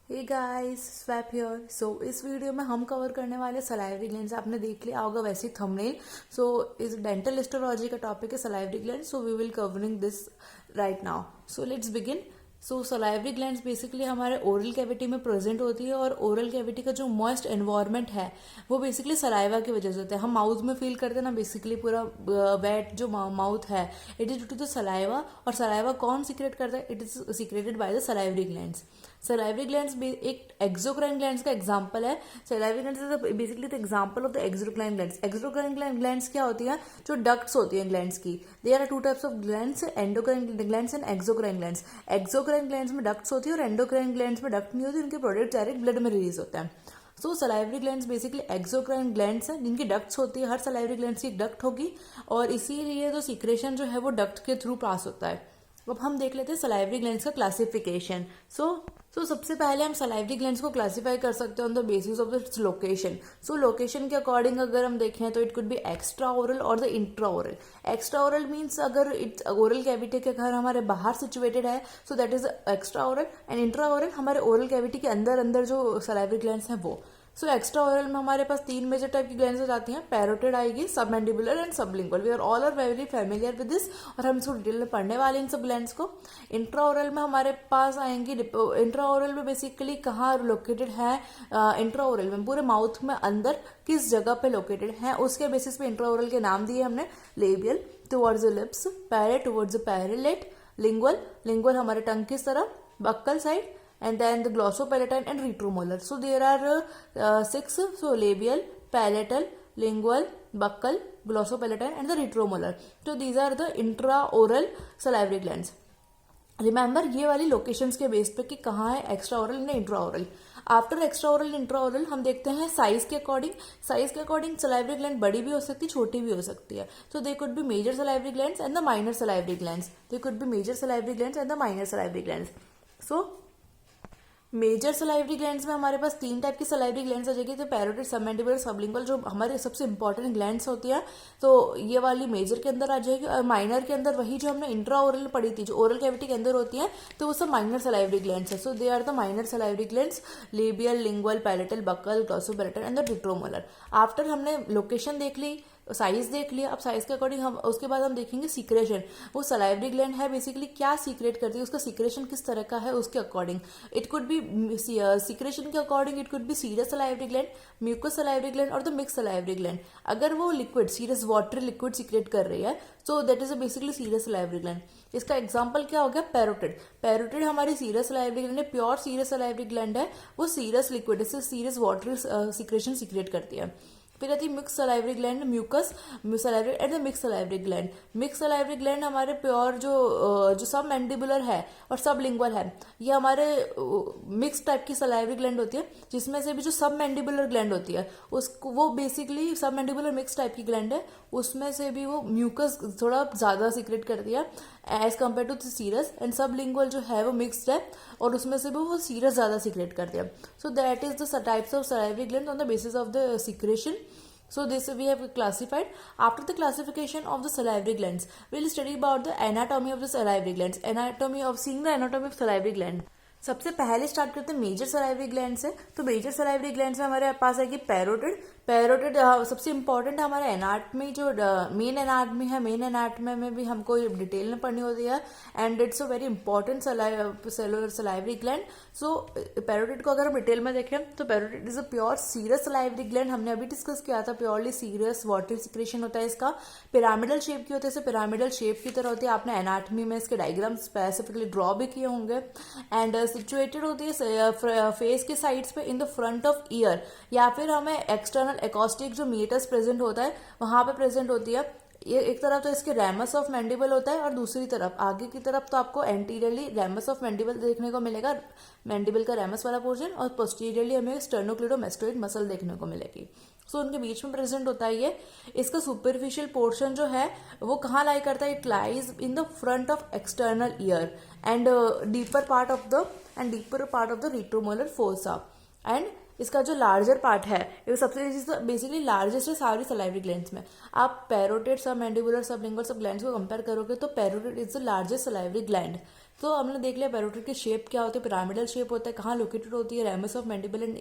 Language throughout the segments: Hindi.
Hey guys, Swap here. So इस वीडियो में हम कवर करने वाले सलाइवरी ग्लैंड्स। आपने देख लिया होगा वैसे ही थंबनेल। सो इस डेंटल हिस्टोलॉजी का टॉपिक है salivary gland. So we will covering this right now. So let's begin. So salivary glands basically हमारे ओरल कैविटी में प्रेजेंट होती है, और ओरल कैविटी का जो मॉइस्ट एनवायरनमेंट है वो बेसिकली सलाइवा की वजह से होता है। हम माउथ में फील करते हैं ना, बेसिकली पूरा वेट जो माउथ है, it is due to the saliva. और सलाइवा कौन सीक्रेट करता है? It is secreted by the salivary glands. Salivary glands एक एक्सोक्राइन ग्लैंड्स का एग्जांपल है। Salivary glands is basically the example of the exocrine glands. Exocrine glands क्या होती है? जो डक्ट्स होती हैं ग्लैंड्स की। There are two types of glands, endocrine glands and exocrine glands. Exocrine glands में डक्ट्स होती है और एंडोक्राइन ग्लैंड्स में डक्ट नहीं होती, उनके प्रोडक्ट डायरेक्ट ब्लड में रिलीज होते हैं। So salivary glands basically exocrine glands हैं जिनकी डक्ट्स होती है। हर सलाइवरी ग्लैंड्स की एक डक्ट होगी, और इसीलिए जो सीक्रेशन जो है वो डक्ट के थ्रू पास होता है। अब हम देख लेते हैं सलाइवरी ग्लैंड्स का क्लासिफिकेशन। सो सबसे पहले हम सलाइवरी ग्लैंड्स को क्लासिफाई कर सकते हैं on the basis of its location. So location के अकॉर्डिंग अगर हम देखें तो it could be extraoral और the intraoral. Extraoral means अगर इट्स ओरल कैविटी के घर हमारे बाहर सिचुएटेड है, so that is extraoral. And intraoral हमारे ओरल कैविटी के अंदर अंदर जो सलाइवरी ग्लैंड्स हैं वो। सो एक्स्ट्रा ओरल में हमारे पास तीन मेजर टाइप की ग्लैंड्स हो जाती हैं। पैरोटिड आएगी, submandibular and sublingual. We are all are very familiar with this, और हम इसको डिटेल में पढ़ने वाले इन सब ग्लैंड्स को। इंट्रा ओरल में हमारे पास आएंगी। इंट्रा ओरल में बेसिकली कहाँ लोकेटेड है? इंट्रा ओरल में पूरे माउथ में अंदर किस जगह पे लोकेटेड है उसके बेसिस पे इंट्रा ओरल के नाम दिए हमने। Labial towards the lips, palatal towards the palate, lingual हमारे टंग की तरफ, buccal side, and then the glossopalatine and retromolar. So there are six. So labial, palatal, lingual, buccal, glossopalatine and the retromolar. So these are the intraoral salivary glands. Remember ये वाली लोकेशंस के बेस पे कि कहाँ है extra oral and intra oral. After extra oral intra oral हम देखते हैं साइज के अकॉर्डिंग। साइज के अकॉर्डिंग सलाइवरी ग्लैंड बड़ी भी हो सकती है, छोटी भी हो सकती है। So they could be major salivary glands and the minor salivary glands. They could be major salivary glands and the minor salivary glands. So major salivary glands में हमारे पास तीन टाइप की सलाइवरी ग्लैंड्स आ जाएगी। तो पैरोटिड, सबमैंडिबुलर, सबलिंगुअल जो हमारे सबसे इंपॉर्टेंट ग्लैंड्स होती है, तो ये वाली मेजर के अंदर आ जाएगी। और माइनर के अंदर वही जो हमने इंट्रा ओरल पढ़ी थी, जो ओरल कैविटी के अंदर होती है, तो वो सब माइनर सलाइवरी ग्लैंड्स है। So they are the minor salivary glands, labial, lingual, palatal, buccal, glossopalatal and the retromolar. After हमने लोकेशन देख ली, साइज देख लिया। अब साइज के अकॉर्डिंग हम उसके बाद हम देखेंगे सीक्रेशन। वो सलाइवरी ग्लैंड है बेसिकली क्या सीक्रेट करती है, उसका सीक्रेशन किस तरह का है उसके according. It could be secretion के according it could be serous salivary gland, mucous salivary gland और द मिक्स सलाइवरी ग्लैंड। अगर वो liquid serous water liquid secrete कर रही है, so that is basically serous salivary gland. इसका एग्जाम्पल क्या हो गया? पैरोटिड। पैरोटिड हमारी सीरियस सलाइवरी ग्लैंड है, प्योर सीरियस सलाइवरी ग्लैंड है। वो सीरियस लिक्विड इससे सीरियस वाटर सीक्रेशन सीक्रेट करती है। फिर आती है mix salivary gland, mucous salivary and the mix salivary gland. Mix salivary gland हमारे प्योर जो सब मैंडिबुलर है और सब लिंगुअल है, ये हमारे मिक्स टाइप की सलाइवरी ग्लैंड होती है, जिसमें से भी जो सब मैंडिबुलर ग्लैंड होती है उसको वो बेसिकली सब मैंडिबुलर मिक्स टाइप की ग्लैंड है, उसमें से भी वो म्यूकस थोड़ा ज्यादा सीक्रेट करती है as compare to serous. And sublingual जो है वो मिक्सड है, और उसमें से भी वो सीरस ज्यादा सीक्रेट करती है। So that is the types of salivary gland on the basis of the secretion. So this we have classified. After the classification of the salivary glands, we will study about the anatomy of the salivary glands. Seeing the anatomy of salivary gland. सबसे पहले स्टार्ट करते हैं मेजर सलाइवरी ग्लैंड से। तो मेजर सलाइवरी ग्लैंड में हमारे पास आएगी पैरोटिड। पैरोटिड सबसे इंपॉर्टेंट हमारे एनाटमी, जो मेन एनाटमी है, मेन एनाटमी में भी हमको डिटेल में पढ़नी होती है, and it's a very important salivary gland. So parotid को अगर हम डिटेल में देखें तो parotid is a pure serous salivary gland. हमने अभी डिस्कस किया था, प्योरली सीरस वाटर सिक्रेशन होता है इसका। पिरामिडल शेप की होती है, पिरामिडल शेप की तरह होती है। आपने एनाटमी में इसके डायग्राम स्पेसिफिकली ड्रॉ भी किए होंगे। एंड सिचुएटेड होती है फेस के साइड्स पे इन द फ्रंट ऑफ ईयर, या फिर हमें एक्सटर्नल एकॉस्टिक जो मीटस प्रेजेंट होता है वहां पे प्रेजेंट होती है। ये एक तरफ तो इसके रैमस ऑफ मैंडिबल होता है, और दूसरी तरफ आगे की तरफ तो आपको एंटीरियरली रैमस ऑफ मैंडिबल देखने को मिलेगा, मैंडिबल का रैमस वाला पोर्शन, और पोस्टीरियरली हमें स्टर्नोक्लिडोमेस्टोइड मसल देखने को मिलेगी। सो उनके बीच में प्रेजेंट होता है ये। इसका सुपरफिशियल पोर्शन जो है वो कहाँ लाई करता है? It lies in the front of external ear and deeper part of the retromolar fossa. And इसका जो लार्जर पार्ट है, ये सबसे बेसिकली लार्जेस्ट है सारी सलाइवरी ग्लैंड्स में। आप पैरोटिड, सब मैंडिबुलर, सब लिंगुअल, सब ग्लैंड्स को कंपेयर करोगे तो parotid is the largest salivary gland. तो हमने देख लिया पैरोटिड की शेप क्या होती है, पिरामिडल शेप होता है, कहाँ लोकेटेड होती है, रेमस ऑफ मैंडिबल एंड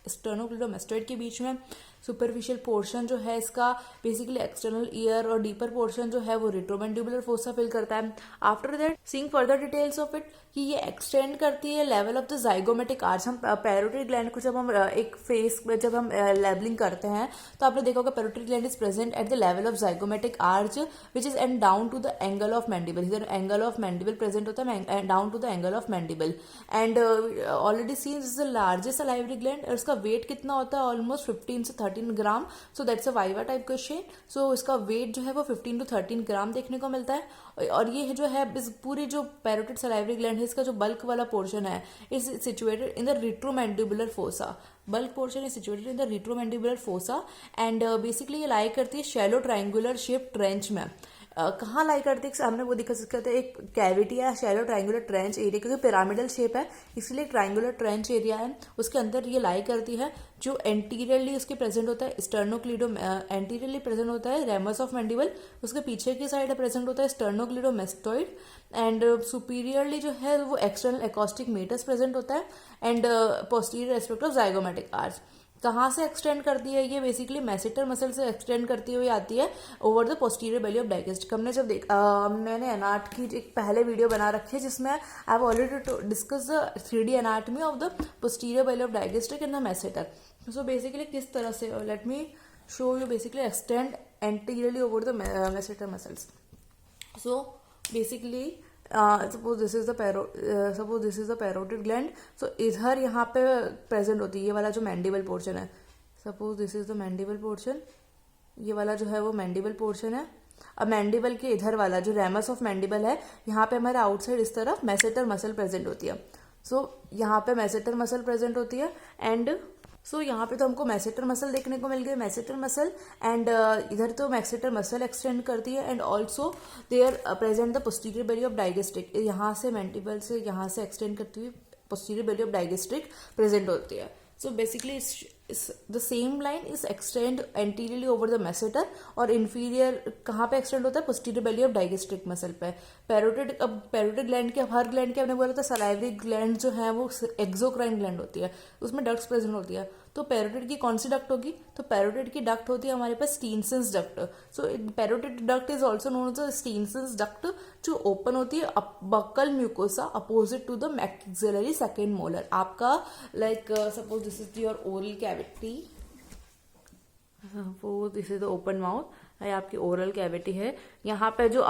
स्टर्नोक्लिडोमास्टोइड के बीच में। सुपरफिशियल पोर्शन जो है इसका बेसिकली एक्सटर्नल ईयर और डीपर पोर्शन जो है वो रेट्रोमैंडिबुलर फोसा फिल करता है। After that seeing further details of it कि ये एक्सटेंड करती है level of the zygomatic arch. हम पैरोटिड ग्लैंड को जब हम एक फेस जब हम लेबलिंग करते हैं तो आपने देखा होगा parotid gland is present at the level of zygomatic arch which is and down to the angle of mandible. इधर एंगल ऑफ मैंडिबल प्रेजेंट होता है down to the angle of mandible. And already seen this is the largest salivary gland और इसका वेट कितना होता है, ऑलमोस्ट 15 से 13 gram. So that's a viva type question. So इसका वेट जो है वो 15 to 13 ग्राम देखने को मिलता है। और ये जो है इस पूरी जो पैरोटिड सलाइवरी ग्लैंड है इसका जो बल्क वाला पोर्शन है is situated in the retromandibular fossa. Bulk portion is situated in the retromandibular fossa and basically ये लाई करती है शैलो ट्राइंगुलर शेप ट्रेंच में। कहाँ लाई करती है हमने वो दिखा सकते हैं, एक कैविटी है शैलो ट्राइंगुलर ट्रेंच एरिया, क्योंकि पिरामिडल शेप है इसलिए ट्राइंगुलर ट्रेंच एरिया है, उसके अंदर ये लाई करती है। जो एंटीरियरली उसके प्रेजेंट होता है स्टर्नोक्लिडो, एंटीरियरली प्रेजेंट होता है रेमस ऑफ मैंडिबल, उसके पीछे की साइड प्रेजेंट होता है स्टर्नोक्लिडोमास्टोइड एंड सुपीरियरली जो है वो एक्सटर्नल एकॉस्टिक मेटस प्रेजेंट होता है and posterior aspect of zygomatic arch. कहाँ से एक्सटेंड करती है ये, बेसिकली मैसेटर मसल से एक्सटेंड करती हुई आती है over the posterior belly of digastric. हमने जब मैंने एनाट की एक पहले वीडियो बना रखी है जिसमें I have already discuss the 3D anatomy of the posterior belly of digastric and the masseter. So basically किस तरह से, let me show you basically extend anteriorly over the masseter muscles. So basically suppose this is the parotid gland. So इधर यहाँ पे प्रेजेंट होती है ये वाला जो मैंडिबल पोर्शन है। Suppose this is the mandible portion, ये वाला जो है वो मैंडिबल पोर्शन है। अब मैंडिबल के इधर वाला जो रेमस ऑफ मैंडिबल है यहाँ पे हमारे आउटसाइड इस तरफ मैसेटर मसल प्रेजेंट होती है। सो यहाँ पे मैसेटर मसल प्रेजेंट होती है एंड सो यहाँ पे तो हमको मैसेटर मसल देखने को मिल गई, मैसेटर मसल एंड इधर तो मैसेटर मसल एक्सटेंड करती है and also there present the posterior belly of digastric. यहाँ से मैंडिबल से यहाँ से एक्सटेंड करती हुई posterior belly of digastric present होती है। So basically the same line is extend anteriorly over the masseter और इंफीरियर कहाँ पे एक्सटेंड होता है, posterior belly of digastric muscle पे। पैरोटिड, अब पैरोटिड ग्लैंड के हर ग्लैंड के हमने बोला था सलाइवरी ग्लैंड जो है वो एक्सोक्राइन ग्लैंड होती है, उसमें डक्ट्स प्रेजेंट होती है। तो पैरोटिड की कौन सी डक्ट होगी, तो पैरोटिड की डक्ट होती है हमारे पास Stensen's duct. So parotid duct is also known as Stensen's duct, जो ओपन होती है buccal mucosa opposite to the maxillary second molar. आपका like suppose this is your oral cavity, suppose this is the open mouth, आपकी ओरल कैविटी है। यहाँ पे जो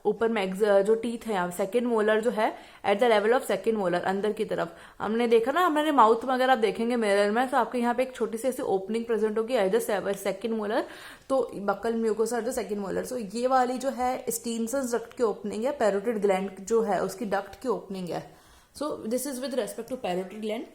ऊपर में जो टीथ है यहाँ सेकेंड मोलर जो है eight the level of second molar अंदर की तरफ हमने देखा ना, हमने माउथ में अगर आप देखेंगे मिरर में तो आपके यहाँ पे एक छोटी सी ऐसी ओपनिंग प्रेजेंट होगी एट द सेकेंड मोलर, तो बक्कल म्यूकोसा जो सेकेंड मोलर। सो ये वाली जो है स्टीनसन्स डक्ट की ओपनिंग है, पैरोटिड ग्लैंड जो है उसकी डक्ट की ओपनिंग है। So this is with respect to parotid gland.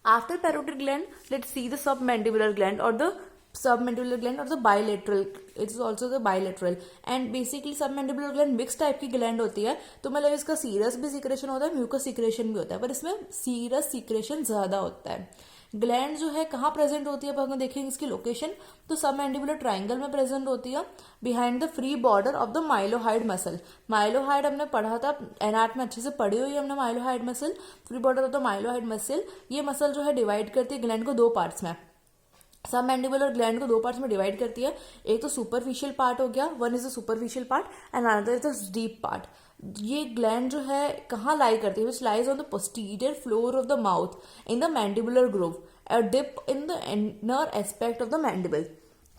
After parotid gland let's see the submandibular gland और the submandibular gland or the bilateral, it is also the bilateral and basically submandibular gland mix type की ग्लैंड होती है। तो मतलब इसका सीरस भी सिक्रेशन होता है, म्यूकस सिक्रेशन भी होता है, पर इसमें सीरस सिक्रेशन ज्यादा होता है। ग्लैंड जो है कहाँ प्रेजेंट होती है, अब हम देखेंगे इसकी लोकेशन, तो सबमैंडिबुलर ट्राइंगल में प्रेजेंट होती है behind the free border of the mylohyoid muscle. Mylohyoid हमने पढ़ा था एनाट में, अच्छे से पढ़ी हुई है हमने mylohyoid muscle, free border of the mylohyoid muscle. ये मसल जो है डिवाइड करती है ग्लैंड को दो पार्ट्स में, सब मैंडिबुलर ग्लैंड को दो पार्ट्स में डिवाइड करती है। एक तो सुपरफिशियल पार्ट हो गया, one is the superficial part and another is the deep part. ये ग्लैंड जो है कहाँ लाई करती है, which lies on the posterior floor of the mouth in the mandibular groove, a dip in the inner aspect of the mandible.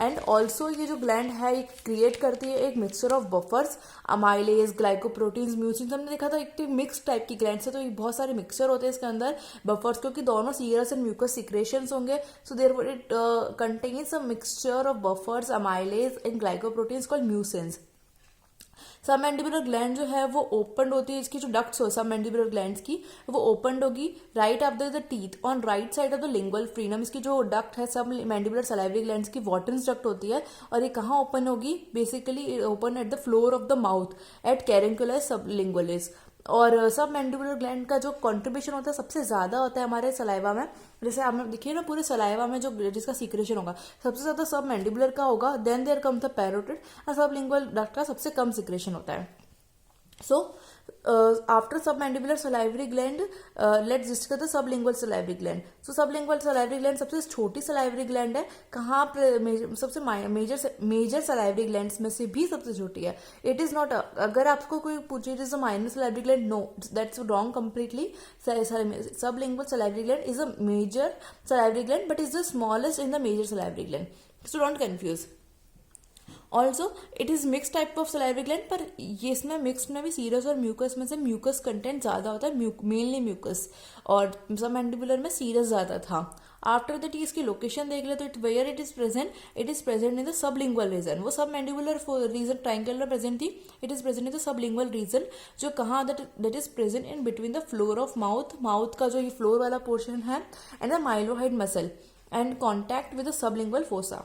And also ये जो ग्लैंड है ये क्रिएट करती है एक mixture of buffers, amylase, glycoproteins, mucins. हमने देखा था एक मिक्स टाइप की ग्लैंड से, तो ये बहुत सारे मिक्सचर होते हैं इसके अंदर बफर्स, क्योंकि दोनों सीरस एंड म्यूकस सिक्रेशंस होंगे। So there it contains a mixture of buffers, amylase and glycoproteins called mucins. Submandibular gland जो है वो ओपन होती है, इसकी जो डक्ट्स हो सबमैंडिबुलर ग्लैंड्स की वो ओपन होगी right after the teeth on right side of the lingual frenum. इसकी जो डक्ट है सब मैंडिबुलर सलाइवरी ग्लैंड्स की वॉटन्स डक्ट होती है, और ये कहाँ ओपन होगी, basically open at the floor of the mouth at carunculus sublingualis. और सब मैंडिबुलर ग्लैंड का जो कंट्रीब्यूशन होता है सबसे ज्यादा होता है हमारे सलाइवा में। जैसे आपने देखिए ना पूरे सलाइवा में जो जिसका सीक्रेशन होगा सबसे ज्यादा सब मैंडिबुलर का होगा, then there come the parotid, और सब लिंगुअल डक्ट का सबसे कम सीक्रेशन होता है। So after submandibular salivary gland let's discuss the sublingual salivary gland. So sublingual salivary gland सबसे छोटी सलाइवरी ग्लैंड है. कहाँ पर सबसे मेजर सलाइवरी ग्लैंड्स में से भी सबसे छोटी है. इट इज नॉट, अगर आपको कोई पूछे it is a minor salivary gland, no, that's wrong completely. Sublingual salivary gland is a major salivary gland but is the smallest in the major salivary gland, so don't confuse. Also it is mix type of salivary gland, पर ये इसमें मिक्स में भी सीरस और म्यूकस में से म्यूकस कंटेंट ज्यादा होता है, मेनली म्यूकस, और सबमैंडिबुलर में सीरस ज्यादा था. आफ्टर दैट इसकी लोकेशन देख ले तो it where it is present in the sublingual region. वो सबमैंडिबुलर रीजन ट्राइंगल में प्रेजेंट थी. It is present in the sublingual region, जो कहाँ that is present in between the floor of mouth का जो ये फ्लोर वाला पोर्शन है, and the mylohyoid muscle and contact with the sublingual fossa.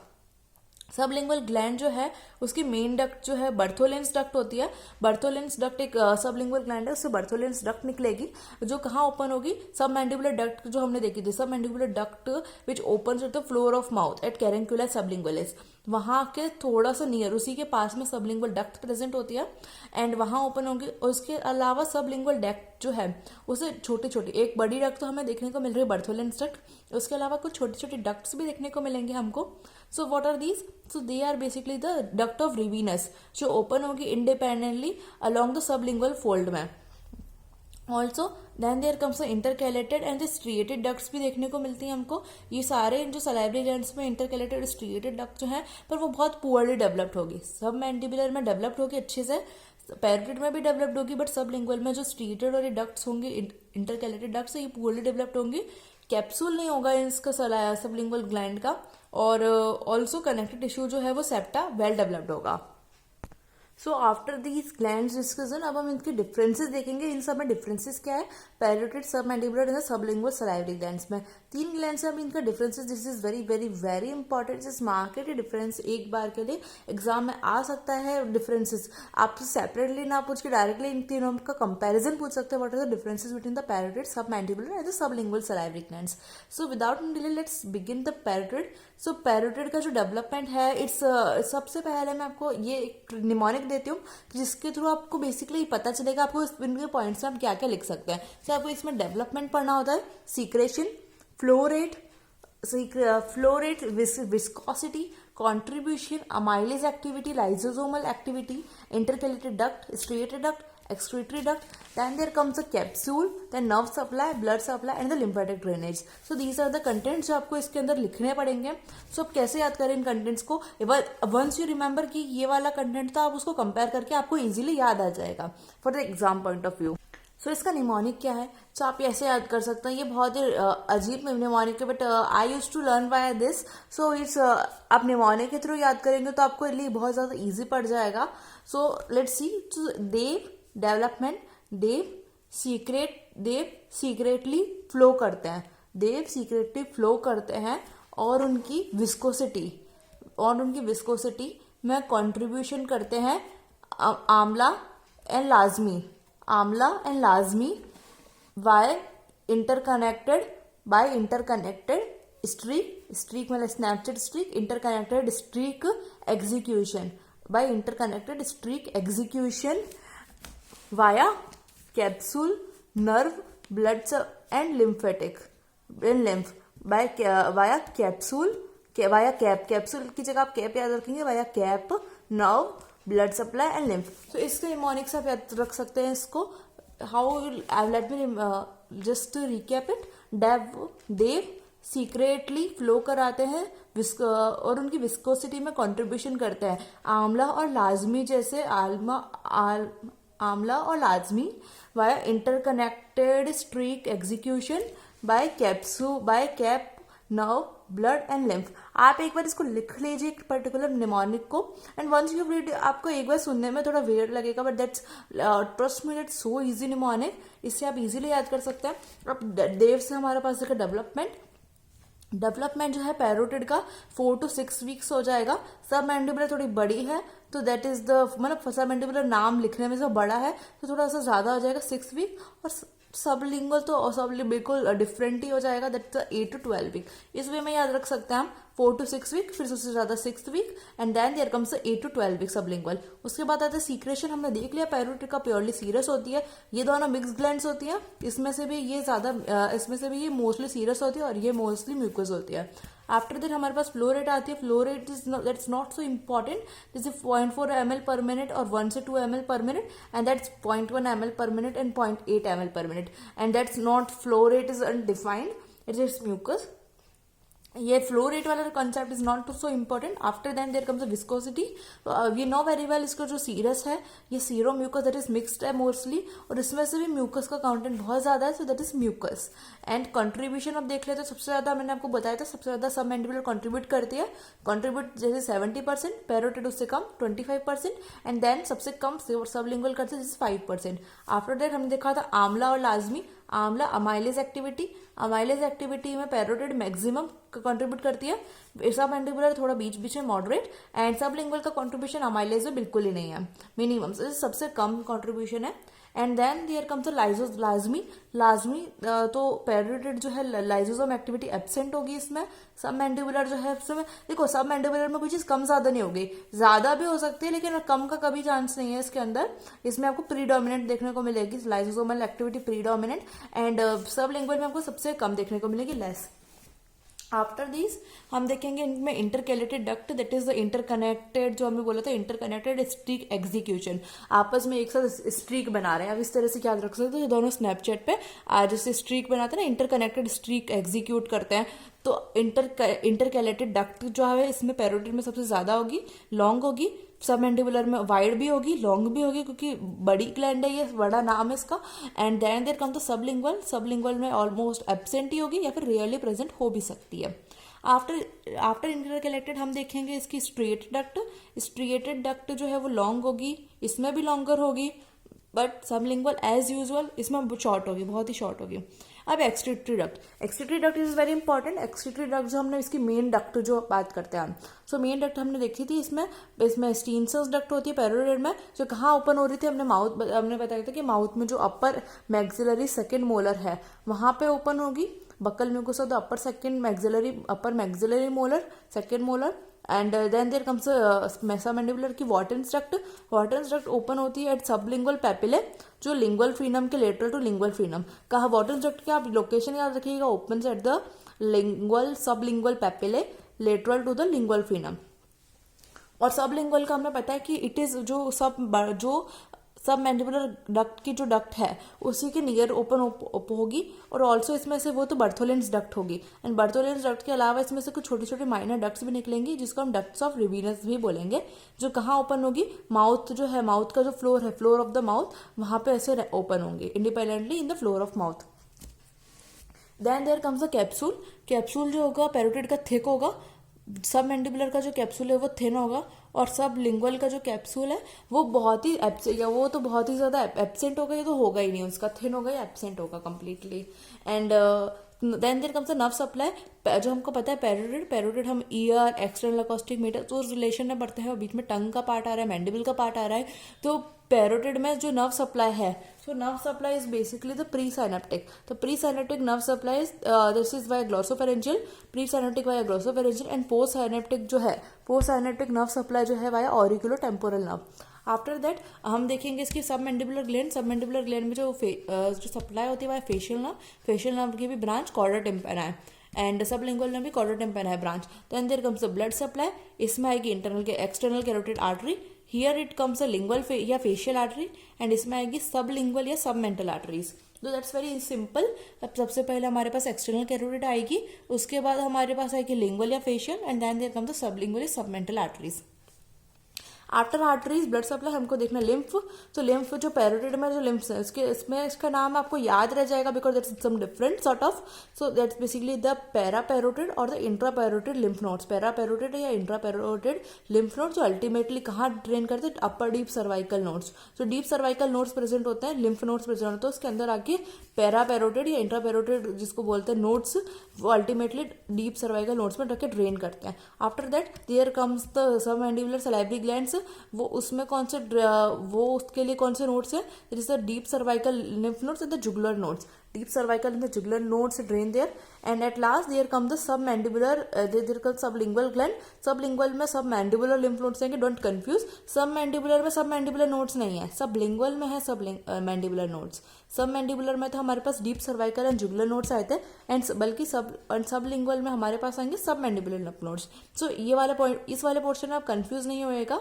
Sublingual gland जो है उसकी मेन डक्ट जो है बर्थोलेंस डक्ट होती है. बर्थोलेंस डक्ट एक सबलिंगुअल ग्लैंड है, उससे बर्थोलेंस डक्ट निकलेगी जो कहाँ ओपन होगी, सबमैंडिबुलर डक्ट जो हमने देखी थी, submandibular duct which open with the floor of mouth at caruncula sublingualis. वहां के थोड़ा सा नियर उसी के पास में सबलिंगुअल डक्ट प्रेजेंट होती है एंड वहां ओपन होंगे. और उसके अलावा सबलिंगुअल डक्ट जो है उसे छोटी छोटी, एक बड़ी डक्ट तो हमें देखने को मिल रही है बर्थोलेंस डक्ट, उसके अलावा कुछ छोटी छोटी डक्ट्स भी देखने को मिलेंगे हमको. So what are these? So they are basically the duct of Rivinus जो ओपन होगी independently along the sublingual fold में. Also then there comes intercalated and the striated ducts भी देखने को मिलती हैं हमको. ये सारे जो सलाइवरी ग्लैंड्स में इंटरकैलेटेड स्ट्रिएटेड डक्ट जो है, पर वो बहुत पुअरली डेवलप्ड होगी. सब मैंडिबुलर में डेवलप्ड होगी अच्छे से, पैरोटिड में भी डेवलप्ड होगी, बट सबलिंगुअल में जो स्ट्रिएटेड और ये डक्ट्स होंगे इंटरकैलेटेड डक्ट्स, ये पुअरली डेवलप्ड होंगी. कैप्सूल नहीं होगा इसका सबलिंगुअल ग्लैंड का, और ऑल्सो कनेक्टिव टिश्यू जो है वो सेप्टा वेल डेवलप्ड होगा. So after these glands discussion अब हम इनके डिफरेंसेस देखेंगे. इन सब में डिफरेंसेस क्या है, parotid, submandibular and sublingual salivary glands में 3 ग्लैंड्स है. अब इनका differences, this is very very very important. इस मार्केट डिफरेंस एक बार के लिए एग्जाम में आ सकता है. डिफरेंसेस आपसे सेपरेटली ना पूछ के डायरेक्टली इन तीनों का कंपैरिजन पूछ सकते हैं. What are the differences between the parotid, submandibular and the sublingual salivary glands. So without delay let's begin the parotid. So parotid का जो डेवलपमेंट है, इट्स सबसे पहले मैं आपको ये एक निमोनिक देती हूँ जिसके थ्रू आपको बेसिकली पता चलेगा आपको इनके पॉइंट्स में हम क्या क्या लिख सकते हैं. तो आपको इसमें डेवलपमेंट पढ़ना होता है, secretion, flow rate, viscosity, contribution, amylase activity, lysosomal activity, intercalated duct, striated duct, excretory duct. Then there comes a capsule, then nerve supply, blood supply and the lymphatic drainage. So these are the contents जो आपको इसके अंदर लिखने पड़ेंगे. So आप कैसे याद करें इन contents को? Once you remember कि ये वाला content था, आप उसको compare करके आपको easily याद आ जाएगा for the exam point of view. सो इसका निमोनिक क्या है, तो आप ऐसे याद कर सकते हैं. ये बहुत ही अजीब निमोनिक है, but I use to learn by this. So it's आप निमोनिक के थ्रू याद करेंगे तो आपको लिए बहुत ज़्यादा इजी पड़ जाएगा. So let's see. Dev development, Dev secretly flow करते हैं. देव सीक्रेटली फ्लो करते हैं और उनकी विस्कोसिटी में कंट्रीब्यूशन करते हैं आंवला एंड लाजमी by interconnected streak मतलब snapshot streak, interconnected streak execution by interconnected streak execution via capsule, nerve, blood and lymphatic and lymph by via capsule capsule की जगह आप कैप याद रखेंगे, via cap, nerve, blood supply and lymph. तो इसके निमोनिक्स आप याद रख सकते हैं इसको. How let me just recap it. Dev secretly flow कराते हैं और उनकी विस्कोसिटी में कंट्रीब्यूशन करते हैं आंवला और लाजमी जैसे आंवला और लाजमी via interconnected streak execution bye cap nerve blood and lymph. आप एक बार इसको लिख लीजिए पर्टिकुलर निमोनिक को, एंड वंस यू रीड आपको एक बार सुनने में थोड़ा वियर्ड लगेगा, but that's trust me that's so easy mnemonic. इससे आप इजीली याद कर सकते हैं. अब देव से हमारे पास देखा डेवलपमेंट जो है पैरोटिड का 4 to 6 वीक्स हो जाएगा. सब मैंडिबुलर थोड़ी बड़ी है तो दैट इज द मतलब सब मैंडिबुलर नाम लिखने में से बड़ा है तो थोड़ा सा ज्यादा हो जाएगा 6 वीक. और सबलिंगुअल तो बिल्कुल डिफरेंट ही हो जाएगा, दैट 8 to 12 वीक. इस वे में याद रख सकते हैं हम 4 to 6 वीक, फिर उससे ज़्यादा 6th week, and then there comes 8 to 12 week sublingual. उसके बाद आता है सीक्रेशन। हमने देख लिया पैरोटिड का प्योरली सीरस होती है, ये दोनों मिक्स ग्लैंड्स होती हैं। इसमें से भी ये मोस्टली सीरस होती है और ये मोस्टली म्यूकस होती है। आफ्टर दैट हमारे पास फ्लो रेट आती है। Flow rate is that's not so important, जैसे 0.4 ml पर मिनट और 1 से 2 ml per minute, and that's 0.1 ml per minute and 0.8 ml per minute, and that's not, flow rate is undefined, it is mucous. ये फ्लो रेट वाला concept is not so important. After then there comes viscosity. We know very well इसका जो सीरस है ये seromucous that is mixed है मोस्टली, और इसमें से भी म्यूकस का कंटेंट बहुत ज्यादा है, so that is mucous. And contribution अब देख लेते तो सबसे ज्यादा मैंने आपको बताया था, सबसे ज्यादा सब मैंडिबुलर कंट्रीब्यूट करती है, कंट्रीब्यूट जैसे 70%, पैरोटिड उससे कम 25%, एंड देन सबसे कम सबलिंगुअल करते हैं जैसे 5%। आफ्टर दैट हमने देखा था आंवला और लाजमी। आंवला अमाइलेज एक्टिविटी, अमाइलेज एक्टिविटी में पैरोटिड मैक्सिमम कंट्रीब्यूट करती है, सब मैंडिबुलर थोड़ा बीच बीच में मॉडरेट, एंड सबलिंगुअल का कंट्रीब्यूशन अमाइलेज में बिल्कुल ही नहीं है, मिनिमम, सबसे कम कंट्रीब्यूशन है। एंड देन देयर कम्स लाजमी। लाजमी तो पैरोटिड जो है लाइजोसोम एक्टिविटी एब्सेंट होगी इसमें। सब मैंडिबुलर जो है इसमें देखो, सब मैंडिबुलर में कोई चीज कम ज्यादा नहीं होगी, ज्यादा भी हो सकती है लेकिन कम का कभी चांस नहीं है इसके अंदर। इसमें आपको प्रीडोमिनेंट देखने को मिलेगी, लाइजोसोमल एक्टिविटी प्रीडोमिनेंट, एंड सब लिंगुअल में आपको सबसे कम देखने को मिलेगी, लेस। आफ्टर दिस हम देखेंगे इनमें intercalated duct, that is the interconnected, जो हमने बोला था इंटरकनेक्टेड स्ट्रीक एग्जीक्यूशन, आपस में एक साथ स्ट्रीक बना रहे हैं। अब इस तरह से क्या रख सकते हो, ये दोनों स्नैपचैट पे जैसे स्ट्रीक बनाते हैं ना, इंटरकनेक्टेड स्ट्रीक एग्जीक्यूट करते हैं। तो इंटरकैलेटेड डक्ट जो है इसमें पैरोटिड में सबसे ज्यादा होगी, लॉन्ग होगी, सब मैंडिबुलर में वाइड भी होगी, लॉन्ग भी होगी, क्योंकि बड़ी ग्लैंड है, ये बड़ा नाम है इसका। एंड देन देयर कम तो सबलिंगुअल, सबलिंगुअल में ऑलमोस्ट एब्सेंट ही होगी या फिर रियरली प्रेजेंट हो भी सकती है। आफ्टर इंटरकलेक्टेड हम देखेंगे इसकी स्ट्रिएटेड डक्ट। स्ट्रिएटेड डक्ट जो है वो लॉन्ग होगी, इसमें भी लॉन्गर होगी, बट सबलिंगुअल एज यूजुअल इसमें शॉर्ट होगी, बहुत ही शॉर्ट होगी। अब excretory duct, excretory duct is very important. Excretory duct जो हमने इसकी मेन डक्ट जो बात करते हैं, सो मेन डक्ट हमने देखी थी, इसमें स्टीनसस डक्ट होती है पैरोटिड में, जो कहाँ ओपन हो रही थी, हमने बताया था कि माउथ में जो अपर मैक्सिलरी सेकेंड मोलर है वहां पे ओपन होगी। Buccal mucosa the upper maxillary molar second molar, and then there comes submandibular की Wharton's duct. Wharton's duct open होती है एट सबलिंगुअल पेपिले, जो लिंगुअल फ्रीनम के लेटरल टू लिंगुअल फ्रीनम। कहा वॉटन्स डक्ट की आप लोकेशन याद रखिएगा, open at the lingual sublingual papillae lateral to the lingual frenum. और सबलिंगुअल का हमें पता है कि इट इज जो सब मैंडिबुलर डक्ट की जो डक्ट है उसी के नियर ओपन होगी, और ऑल्सो इसमें से वो तो बर्थोलेंस डक्ट होगी। एंड बर्थोलेंस डक्ट के अलावा इसमें से कुछ छोटे छोटे माइनर डक्ट्स भी निकलेंगी, जिसको हम डक्ट्स ऑफ रिवीनस भी बोलेंगे, जो कहाँ ओपन होगी, माउथ जो है, माउथ का जो फ्लोर है, फ्लोर ऑफ द माउथ, वहां पे ऐसे ओपन होंगे independently in the floor of mouth. Then there comes the capsule. Capsule जो होगा पैरोटिड का थिक होगा, सब मैंडिबुलर का जो कैप्सूल है वो थिन होगा, और सब लिंगुअल का जो कैप्सूल है वो बहुत ही वो तो बहुत ही ज्यादा एब्सेंट होगा, ये तो होगा ही नहीं, उसका थिन होगा या एब्सेंट होगा completely. And then there comes the nerve supply, जो हमको पता है पैरोटिड हम ईयर, एक्सटर्नल अकॉस्टिक मीटर तो उस रिलेशन में पढ़ते हैं, और बीच में टंग का पार्ट आ रहा है, मैंडिबल का पार्ट आ रहा है। तो पैरोटिड में जो नर्व सप्लाई है, so nerve supply is basically the presynaptic. तो presynaptic nerve supply this is via glossopharyngeal, presynaptic via glossopharyngeal, and postsynaptic जो है, पोस्ट साइनेप्टिक नर्व सप्लाई जो है via auriculotemporal nerve. After that हम देखेंगे इसकी submandibular gland. Submandibular gland में जो सप्लाई होती है वह फेशियल नर्व की भी ब्रांच कॉर्डा टिम्पैना है, एंड सब लिंगुअल में भी कॉर्डा टिम्पैना है branch. Then there comes the blood supply, इसमें आएगी external carotid artery, here it comes a lingual या फेशियल आर्टरी, एंड इसमें आएगी सब लिंगुअल या सब मेंटल आर्टरीज। तो दैट्स वेरी सिंपल। अब सबसे पहले हमारे पास एक्सटर्नल कैरोटिड आएगी, उसके बाद हमारे पास आएगी लिंगुअल या facial, and then there comes the sublingual या submental arteries. After arteries blood supply हमको देखना लिम्फ। तो लिम्फ जो पैरोटिड में जो लिम्फ है इसका नाम आपको याद रह जाएगा, because that's some different sort of, so that's basically the paraparotid और the intraparotid lymph nodes. Paraparotid या इंट्रा पैरोटिड लिम्फ नोड्स जो अल्टीमेटली कहाँ ड्रेन करते हैं, अपर डीप सर्वाइकल नोड्स। जो डीप सर्वाइकल नोड्स प्रेजेंट होते हैं, लिम्फ नोड्स प्रेजेंट होते हैं, उसके अंदर आके पैरा पैरोटिड या इंट्रा पैरोटिड जिसको बोलते हैं नोड्स, वो अल्टीमेटली डीप सर्वाइकल नोड्स में रख के ड्रेन करते हैं। After that there comes the submandibular salivary glands. वो उसमें कौन से वो उसके लिए कौन से नोड्स है, it is the deep cervical lymph nodes and the jugular nodes. deep cervical and the jugular nodes drain there, and at last there come the submandibular, there comes sublingual gland. Sublingual में submandibular lymph nodes आएंगे, don't confuse. Submandibular में submandibular nodes नहीं है, sublingual में है submandibular nodes. सबमैंडिबुलर में तो हमारे पास deep cervical and jugular nodes आए थे, एंड बल्कि सबलिंगुअल में हमारे पास आएंगे सबमैंडिबुलर lymph nodes. सो ये वाला पॉइंट, इस वाले पोर्शन में आप कंफ्यूज नहीं होएगा.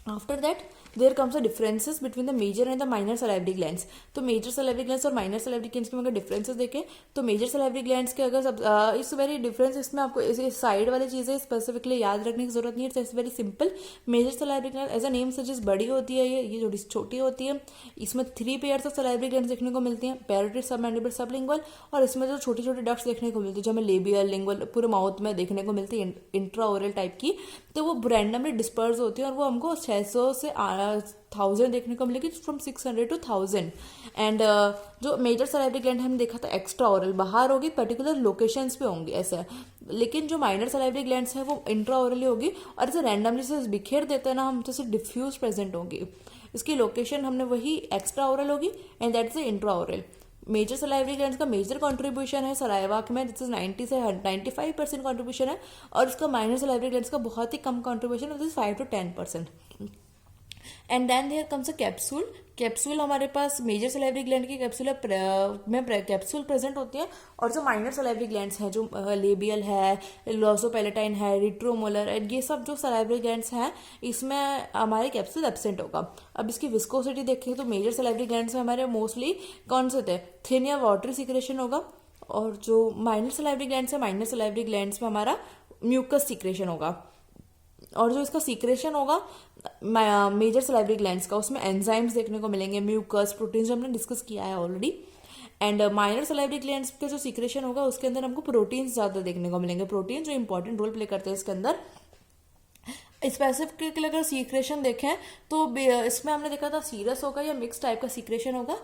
After that there comes the differences between the major and the minor salivary glands. तो मेजर सलाइवरी ग्लैंड्स और माइनर सलाइवरी ग्लैंड्स में अगर डिफरेंसेस देखें तो मेजर सलाइवरी ग्लैंड्स के अगर सब इस वेरी डिफरेंस, इसमें आपको इस साइड वाली चीज़ें स्पेसिफिकली याद रखने की जरूरत नहीं है. It's very simple. Major salivary gland as a name suggest बड़ी होती है, ये थोड़ी छोटी होती है. इसमें 3 पेयर्स ऑफ सलाइवरी ग्लैंड्स देखने को मिलती हैं, पैरोटिड, सबमैंडिबुलर, सबलिंगुअल. और इसमें जो छोटी छोटी डक्ट्स देखने को मिलती है जो हमें लेबियल, लिंगुअल, पूरे माउथ में देखने को मिलती है इंट्राओरल टाइप की, तो वो रैंडमली डिस्पर्स होती है और वो हमको 600 से 1000 देखने को मिलेगी, फ्रॉम 600 to 1000. एंड जो मेजर सलाइवरी ग्लैंड हमने देखा था एक्स्ट्रा ओरल बाहर होगी, पर्टिकुलर लोकेशंस पे होंगी ऐसा. लेकिन जो माइनर सलाइवरी ग्लैंड्स है वो इंट्रा ओरली होगी, और ऐसे रैंडमली से बिखेर देते हैं ना हम, जैसे डिफ्यूज प्रेजेंट होंगी. इसकी लोकेशन हमने वही एक्स्ट्रा ओरल होगी, and that is intra oral. Major salivary glands का मेजर कंट्रीब्यूशन है सलाइवा में, दिस इज 90 से 95% कंट्रीब्यूशन है, और उसका माइनर सलाइवरी ग्लैंड्स का बहुत ही कम कंट्रीब्यूशन है, this 5 to 10%. And then there comes a capsule. Capsule हमारे पास मेजर सलाइवरी ग्लैंड की कैप्सूल में कैप्सूल प्रेजेंट होती है, और जो माइनर सलाइवरी ग्लैंड्स हैं, जो लेबियल है, ग्लॉसोपैलेटाइन है, रिट्रोमोलर, ये सब जो सलाइवरी ग्लैंड्स हैं इसमें हमारे कैप्सूल एब्सेंट होगा. अब इसकी विस्कोसिटी देखें तो मेजर सलाइवरी ग्लैंड्स में हमारे मोस्टली कौन से थे, थिन या वाटरी सिक्रेशन होगा, और जो माइनर सलाइवरी ग्लैंड्स है, माइनर सलाइवरी ग्लैंड्स में हमारा म्यूकस सिक्रेशन होगा. और जो इसका सीक्रेशन होगा मेजर सलाइवरी ग्लैंड्स का, उसमें एंजाइम्स देखने को मिलेंगे, म्यूकस, प्रोटीन, जो हमने डिस्कस किया है already. And minor salivary glands का जो सीक्रेशन होगा उसके अंदर हमको प्रोटीन्स ज्यादा देखने को मिलेंगे, प्रोटीन जो इंपॉर्टेंट रोल प्ले करते हैं इसके अंदर. स्पेसिफिकली अगर सीक्रेशन देखें तो इसमें हमने देखा था सीरस होगा या मिक्स टाइप का सीक्रेशन होगा,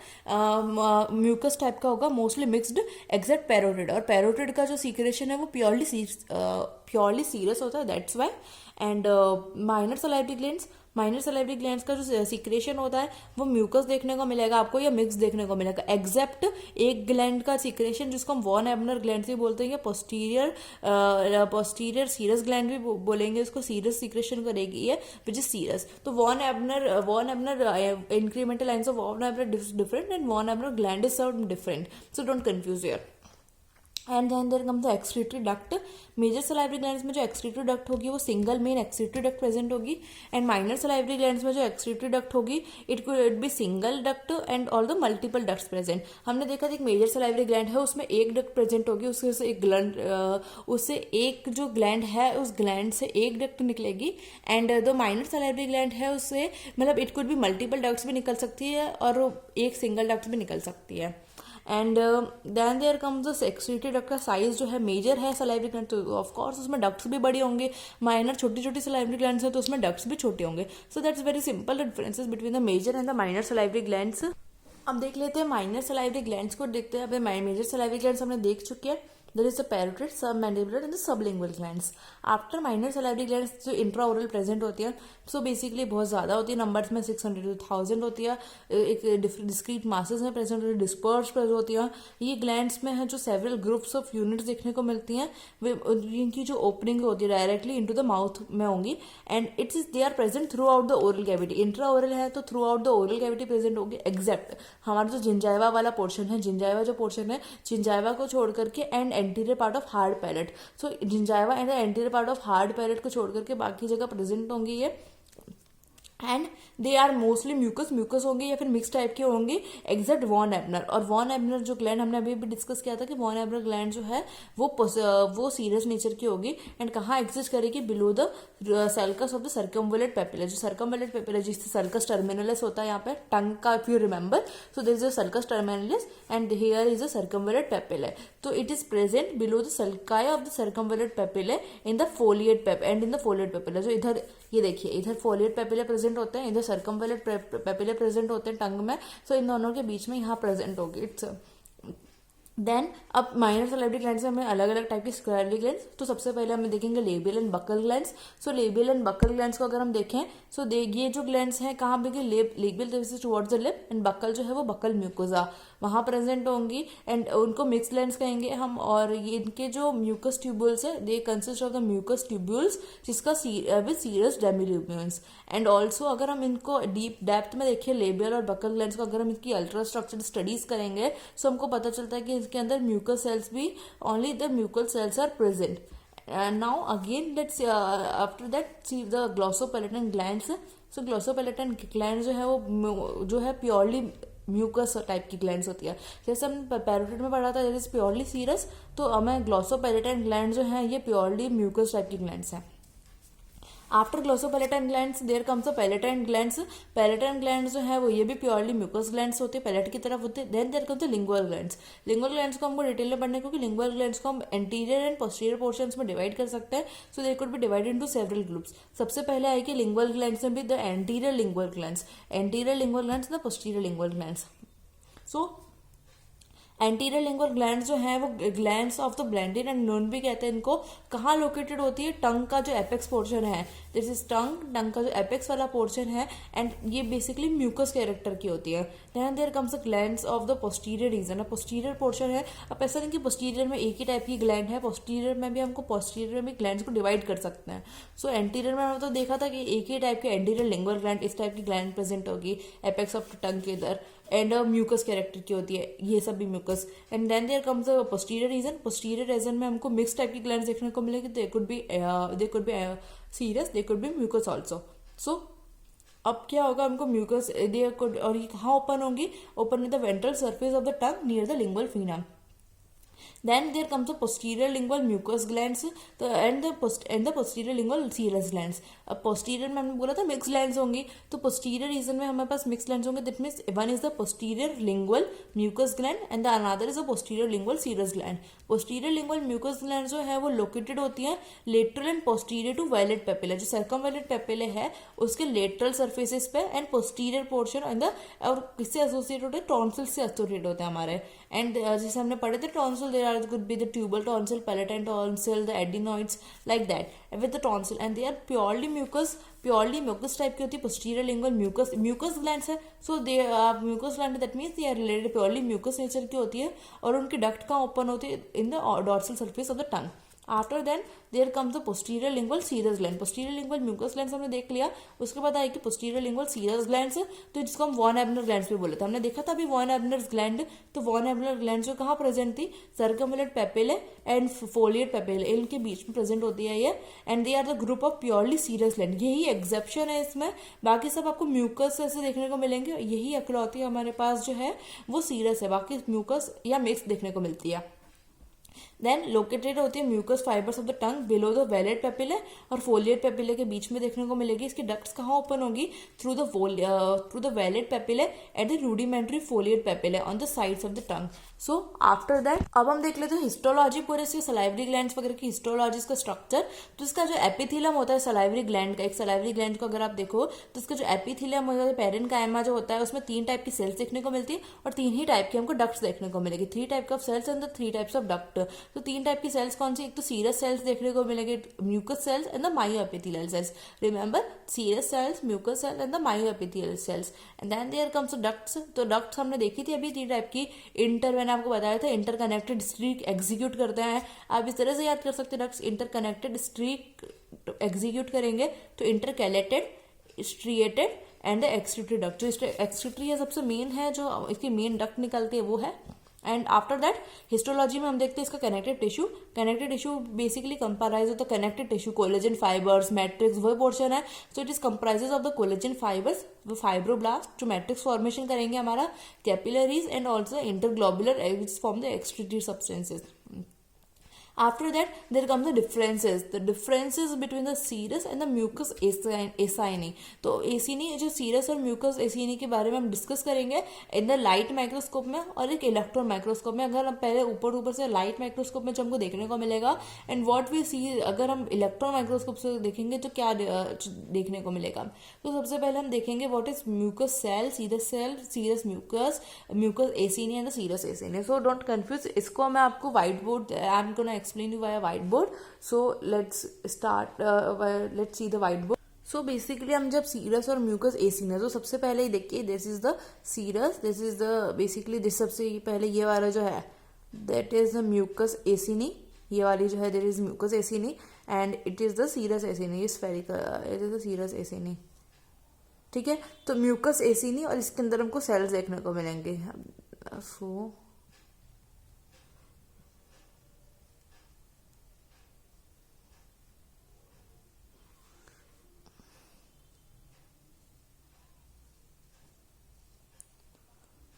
म्यूकस टाइप का होगा, मोस्टली मिक्स्ड, एक्सेप्ट पैरोटिड. और पैरोटिड का जो सीक्रेशन है वो प्योरली सीरस होता है, that's why. And minor salivary glands का जो सीक्रेशन होता है वो म्यूकस देखने को मिलेगा आपको या मिक्स देखने को मिलेगा, एक्सेप्ट एक ग्लैंड का सीक्रेशन जिसको हम वॉन एबनर ग्लैंड भी बोलते हैं, या पोस्टीरियर सीरस ग्लैंड भी बोलेंगे, उसको सीरस सीक्रेशन करेगी ये विच इज सीरस. तो von Ebner incremental lines of von Ebner different, and von Ebner gland is some different, so don't confuse here. And then there comes the excretory duct. Major salivary glands में जो एक्सक्रीटरी डक्ट होगी वो single main excretory duct present होगी, एंड माइनर सलाइवरी ग्लैंड्स में जो एक्सक्रीटरी डक्ट होगी it could be single duct and all the multiple ducts present. हमने देखा था एक मेजर सलाइवरी ग्लैंड है उसमें एक डक्ट प्रेजेंट होगी, उससे एक जो ग्लैंड है उस ग्लैंड से एक डक्ट निकलेगी, एंड जो माइनर सलाइवरी ग्लैंड है उससे मतलब it could be multiple ducts भी निकल सकती है और एक सिंगल डक्ट भी निकल सकती है. And then there comes the excretory duct का साइज जो है मेजर है सलाइवरी ग्लैंड तो ऑफ कोर्स उसमें डक्ट्स भी बड़े होंगे, माइनर छोटी छोटी सलाइवरी ग्लैंड्स है तो उसमें डक्ट्स भी छोटे होंगे. So that's very simple differences between the major and the minor salivary glands. अब देख लेते हैं माइनर सलाइवरी ग्लैंड्स को देखते हैं. अब मेजर सलाइवरी ग्लैंड्स हमने देख चुके हैं, there is the parotid, submandibular and the sublingual glands. After minor salivary glands जो इंट्राओरल प्रेजेंट होती है सो बेसिकली बहुत ज़्यादा होती है, नंबर्स में 600 to 1000 होती है, एक डिस्क्रीट मासेस में प्रेजेंट होती है, डिस्पर्स प्रेजेंट होती है. ये ग्लैंड्स में है जो सेवरल ग्रुप्स ऑफ यूनिट्स देखने को मिलती हैं, इनकी जो ओपनिंग होती है डायरेक्टली इनटू द माउथ में होंगी, and it's they are present throughout the oral cavity. Intra oral है तो throughout the oral cavity present होगी, एक्सेप्ट हमारा जो जिंजाइवा वाला पोर्शन है, जिंजाइवा जो पोर्शन है जिंजाइवा को छोड़ करके and anterior part of hard palate. So gingiva and anterior part of hard palate को छोड़ करके बाकी जगह प्रेजेंट होंगी ये, and they are mostly mucous होंगे या फिर मिक्स टाइप के होंगे, एक्सेप्ट वॉन एबनर. और वॉन एबनर जो ग्लैंड हमने अभी भी डिस्कस किया था कि वॉन एबनर ग्लैंड जो है वो सीरियस नेचर की होगी, एंड कहाँ एग्जिस्ट करेगी, below the sulcus of the circumvallate papilla. जो सर्कमवलेट पेपिला जिससे सर्कस टर्मिनलिस होता है यहाँ पे टंग का, if you remember, so this is sulcus terminalis and here is a circumvallate papilla. तो it is present below the sulci of the circumvallate papilla in the foliate and in the foliate papilla. जो इधर ये देखिए इधर फोलिएट पेपिला प्रेजेंट होते हैं, इधर सर्कमवलेट पेपिला प्रेजेंट होते हैं टंग में, सो इन दोनों के बीच में यहाँ प्रेजेंट होगी. इट्स देन अब माइनर सलाइवरी ग्लैंड्स में हमें अलग अलग टाइप की सलाइवरी ग्लैंड्स, तो सबसे पहले हमें देखेंगे labial and buckle glands. So labial and buckle glands को अगर हम देखें, सो ये जो ग्लैंड्स हैं कहाँ पे, labial this towards the lip, and buccal जो है वो बक्कल म्यूकोजा वहाँ प्रेजेंट होंगी, एंड उनको मिक्स ग्लैंड्स कहेंगे हम। और ये इनके जो म्यूकस ट्यूब्यूल्स है, they consist of the mucous tubules जिसका with serous demilunes. And also अगर हम इनको डीप डेप्थ में देखें लेबियल और बक्कल ग्लैंड्स को, अगर हम इनकी अल्ट्रा स्ट्रक्चर स्टडीज करेंगे, सो हमको पता चलता है कि इसके अंदर म्यूकस सेल्स भी, only the mucal cells are present. And now again let's after that see the glossopalatal glands. So glossopalatal glands जो है वो जो है प्योरली म्यूकस टाइप की ग्लैंड्स होती है। जैसे हमने पैरोटिड में पढ़ा था दैट इज प्योरली सीरस, तो हमें ग्लोसोपैलेटाइन ग्लैंड जो है ये प्योरली म्यूकस टाइप की ग्लैंड्स हैं। After glossopalatine glands there comes the palatine glands. Palatine glands जो है वो ये भी प्योरली म्यूकस ग्लैंड्स होते हैं, पैलेट की तरफ होते हैं। Then there comes the lingual glands. Lingual glands को हमको डिटेल में पढ़ने, क्योंकि लिंगुअल ग्लैंड्स को हम एंटीरियर एंड पोस्टीरियर पोर्शंस में डिवाइड कर सकते हैं। So they could be divided into several groups. सबसे पहले आएगी लिंगुअल ग्लैंड्स में भी the anterior lingual glands, anterior lingual glands, the posterior lingual glands. So anterior lingual glands जो है वो glands of the Blandin and Nuhn भी कहते हैं इनको। कहाँ लोकेटेड होती है, टंग का जो एपेक्स पोर्शन है, दिस इज टंग का जो एपेक्स वाला पोर्शन है, एंड ये बेसिकली म्यूकस कैरेक्टर की होती है। Then there comes the glands of the posterior region. Posterior portion है, अब ऐसा नहीं कि पोस्टीरियर में एक ही टाइप की ग्लैंड है, पोस्टीरियर में भी हमको पोस्टीरियर में ग्लैंड्स को डिवाइड कर सकते हैं। सो एंटीरियर में हमने तो देखा था कि एक ही टाइप के एंटीरियर लिंगुअल ग्लैंड, इस टाइप की ग्लैंड प्रेजेंट होगी एपेक्स ऑफ टंग के इधर, एंड म्यूकस कैरेक्टर की होती है, ये सब भी mucous. And then there comes the posterior region. Posterior region में हमको मिक्स टाइप की ग्लैंड्स देखने को मिलेगी, they could be serous, they could be mucous also. So अब क्या होगा, हमको म्यूकस दे कुड, और ये कहाँ ओपन होंगी, open with the ventral surface of the tongue near the lingual frenum. Then there comes the posterior lingual mucous glands and the posterior lingual serous glands. अब posterior में हमने बोला था mixed glands होंगी, तो posterior region में हमारे पास mixed glands होंगे. That means one is the posterior lingual mucous gland and the another is the posterior lingual serous gland. Posterior lingual mucous glands जो है वो located होती हैं lateral and posterior to violet papilla. जो circumviolet papilla है उसके lateral surfaces पे and posterior portion and the और किससे associated होते हैं, tonsil से associated होते हैं हमारे. And जैसे हमने पढ़े थे tonsil, there are could be the tubal tonsil, palatine tonsil, the adenoids, like that with the tonsil, and they are purely mucus type की होती है. posterior lingual mucus glands है, so they are mucus gland, that means they are related purely mucus nature की होती है और उनकी duct कहाँ open होती है, in the dorsal surface of the tongue. After then there comes the posterior lingual serous gland. Posterior lingual mucous gland हमने देख लिया. उसके बाद आएगी पोस्टीरियर लिंगुअल सीरस ग्लैंड, तो जिसको हम वॉन एबनर ग्लैंड भी बोले थे. हमने देखा था अभी वॉन एबनर ग्लैंड, तो वॉन एबनर ग्लैंड जो कहाँ प्रेजेंट थी, circumvallate papillae and foliate papillae, इनके बीच में प्रेजेंट होती है ये. And they are the group of purely serous gland. यही एक्सेप्शन है इसमें, बाकी सब आपको म्यूकस ऐसे देखने को मिलेंगे. यही अकलौती हमारे पास जो है वो सीरस है, बाकी म्यूकस या मिक्स देखने को मिलती है. देन लोकेटेड होती है mucous fibres of the tongue below the vallate papillae और फोलिएट पेपिले के बीच में देखने को मिलेगी. इसकी डक्ट्स कहाँ ओपन होगी, through the vallate papillae at the rudimentary foliate papillae on the sides of the tongue. So after that अब हम देख लेते हैं हिस्टोलॉजी, पूरे इसके सलाइवरी ग्लैंड्स वगैरह की हिस्टोलॉजी, इसका स्ट्रक्चर. तो इसका जो एपिथीलियम होता है सलाइवरी ग्लैंड का, एक सलाइवरी ग्लैंड को अगर आप देखो तो इसका जो एपिथीलियम होता है, पेरेन्काइमा जो होता है, उसमें 3 टाइप की सेल्स देखने को मिलती है और 3 ही टाइप की हमको डक्ट्स देखने को मिलेगी. 3 type of cells and the 3 types of duct. तो 3 टाइप की सेल्स कौन सी, एक तो सीरस सेल्स देखने को मिलेगी, mucous cells and the myoepithelial cells. Remember, serous cells, mucous cells and the myoepithelial cells. And then there comes ducts. तो डक्ट्स हमने देखी थी अभी 3 टाइप की. इंटर, मैंने आपको बताया था इंटरकनेक्टेड स्ट्रीक एग्जीक्यूट करते हैं. आप इस तरह से याद कर सकते हैं, डक्ट्स इंटरकनेक्टेड स्ट्रीक एग्जीक्यूट करेंगे. तो intercalated, striated and the excretory duct. जो एक्सक्रीटरी है सबसे मेन है, जो इसकी मेन डक्ट निकलती है वो है. एंड आफ्टर दैट हिस्टोलॉजी में हम देखते हैं इसका connective tissue. Connective tissue basically comprise of the connective tissue, collagen fibres, matrix, वही पोर्शन है. So it is comprises of the collagen fibres, वो फाइब्रोब्लास्ट जो मैट्रिक्स फॉर्मेशन करेंगे हमारा, capillaries and also interglobular which form the excretory substances. After that, there comes the differences between the serous and the mucus acini. तो acini जो serous और mucus acini के बारे में हम डिस्कस करेंगे इन द लाइट माइक्रोस्कोप में और एक इलेक्ट्रॉन माइक्रोस्कोप में. अगर हम पहले ऊपर से लाइट माइक्रोस्कोप में जो हमको देखने को मिलेगा एंड व्हाट वी सी, अगर हम इलेक्ट्रॉन माइक्रोस्कोप से देखेंगे तो क्या देखने को मिलेगा. तो सबसे पहले हम देखेंगे what is mucous cell, serous mucous, mucous acini and the serous acini. So don't confuse. इसको मैं आपको whiteboard, I am gonna explain you via whiteboard. So let's start, let's see the whiteboard. So basically हम जब सीरस और म्यूकस एसिनी, तो सबसे पहले ही देखिए this is the serous, this is the basically this, सबसे पहले ये वाला जो है that is the mucous acini, ये वाली जो है there is mucous acini and it is the serous acini, spherical, it is the serous acini. ठीक है, तो म्यूकस एसिनी और इसके अंदर हमको सेल्स देखने को मिलेंगे.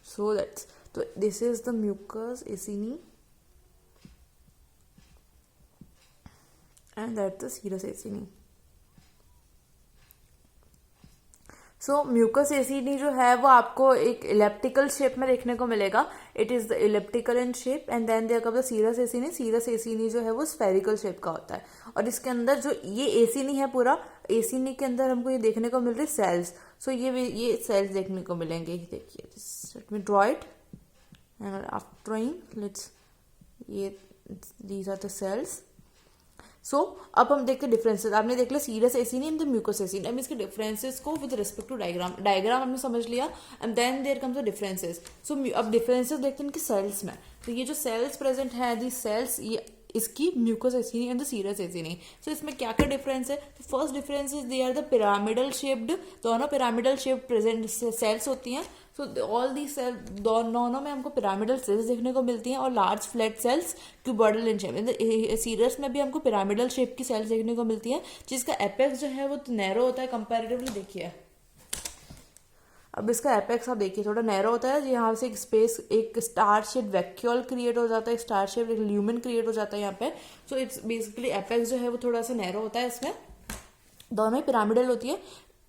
So this is the mucus acini and that's the serous acini. So mucous acini जो है वो आपको एक इलेप्टिकल शेप में देखने को मिलेगा. It is the elliptical in shape and then there comes the serous acini. Serous acini जो है वो स्फेरिकल शेप का होता है और इसके अंदर जो ये एसिनी है, पूरा एसिनी के अंदर हमको ये देखने को मिल रही सेल्स. सो ये सेल्स देखने को मिलेंगे. देखिए, let me draw it and after drawing let's, ये these are the cells. So अब हम देखते हैं डिफरेंसेस. आपने देख लिया serous acini and the mucous acini. अब इसके डिफरेंसेस को विद रिस्पेक्ट टू डायग्राम हमने समझ लिया and then there comes the differences. So अब डिफरेंसेस देखते हैं इनके सेल्स में. तो ये जो सेल्स प्रेजेंट है, दी सेल्स, ये इसकी mucous acini and the serous acini. So इसमें क्या क्या डिफरेंस है? First difference is they are the pyramidal shaped, दोनों पिरामिडल शेप प्रेजेंट सेल्स होती हैं. सो ऑल दी सेल, दोनों में हमको पिरामिडल सेल्स देखने को मिलती हैं और large flat cells cuboidal in shape. Serous में भी हमको पिरामिडल शेप की सेल्स देखने को मिलती हैं जिसका एपेक्स जो है वो नैरो होता है कंपैरेटिवली. देखिए, अब इसका एपेक्स आप देखिए थोड़ा नैरो होता है. यहाँ से एक स्पेस, एक स्टार शेप वैक्यूल क्रिएट हो जाता है, स्टार शेप एक ल्यूमेन क्रिएट हो जाता है यहाँ पे. सो इट्स बेसिकली एपेक्स जो है वो थोड़ा सा नैरो होता है. इसमें दोनों ही पिरामिडल होती है.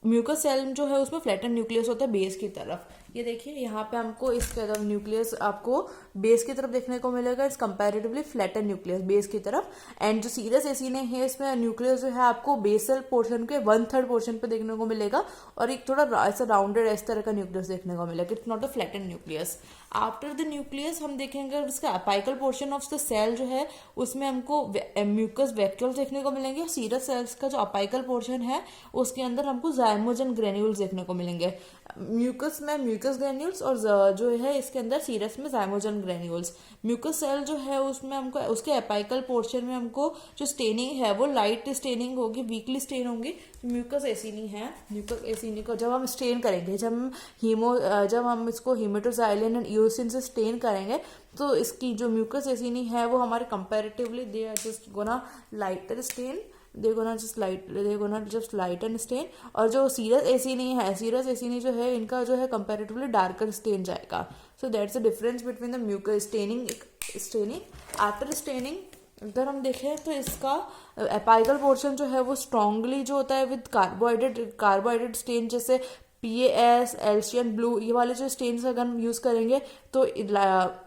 म्यूकस सेल जो है उसमें फ्लैटन न्यूक्लियस होता है बेस की तरफ. ये देखिए यहाँ पे हमको इस तरफ न्यूक्लियस आपको बेस की तरफ देखने को मिलेगा. It's comparatively flatten nucleus base की तरफ. एंड जो सीरस एसिनी है इसमें न्यूक्लियस जो है आपको बेसल पोर्शन के 1/3 पोर्शन पे देखने को मिलेगा और एक थोड़ा ऐसा राउंडेड इस तरह का न्यूक्लियस देखने को मिलेगा. It's not a flatten nucleus. After the nucleus हम देखेंगे इसका apical portion of the cell जो है उसमें हमको म्यूकस वैक्यूल्स देखने को मिलेंगे. सीरस सेल्स का जो अपाइकल पोर्शन है उसके अंदर हमको जाइमोजन ग्रेन्यूल्स देखने को मिलेंगे. म्यूकस में म्यूकस ग्रेन्यूल्स और जो है इसके अंदर सीरस में जाइमोजन ग्रेन्यूल्स. म्यूकस सेल जो है उसमें हमको उसके एपाइकल पोर्शन में हमको जो स्टेनिंग है वो लाइट स्टेनिंग होगी, वीकली स्टेन होंगी. म्यूकस एसिनी है. म्यूकस एसिनी को जब हम स्टेन करेंगे, जब हम इसको हीमेटोजाइलिन एंड इओसिन से स्टेन करेंगे तो इसकी जो म्यूकस एसिनी है वो हमारे comparatively they are just gonna lighter stain, they're gonna just lighten stain. और जो सीरस एसिनी है, सीरस एसिनी जो है इनका जो है कंपैरेटिवली डार्कर स्टेन जाएगा. So that's the difference between the mucous staining. After staining अगर हम देखें तो इसका एपाइकल पोर्शन जो है वो स्ट्रांगली जो होता है विद कार्बोहाइड्रेट स्टेन, जैसे PAS, एल्शियन ब्लू, ये वाले जो स्टेन्स अगर हम यूज करेंगे तो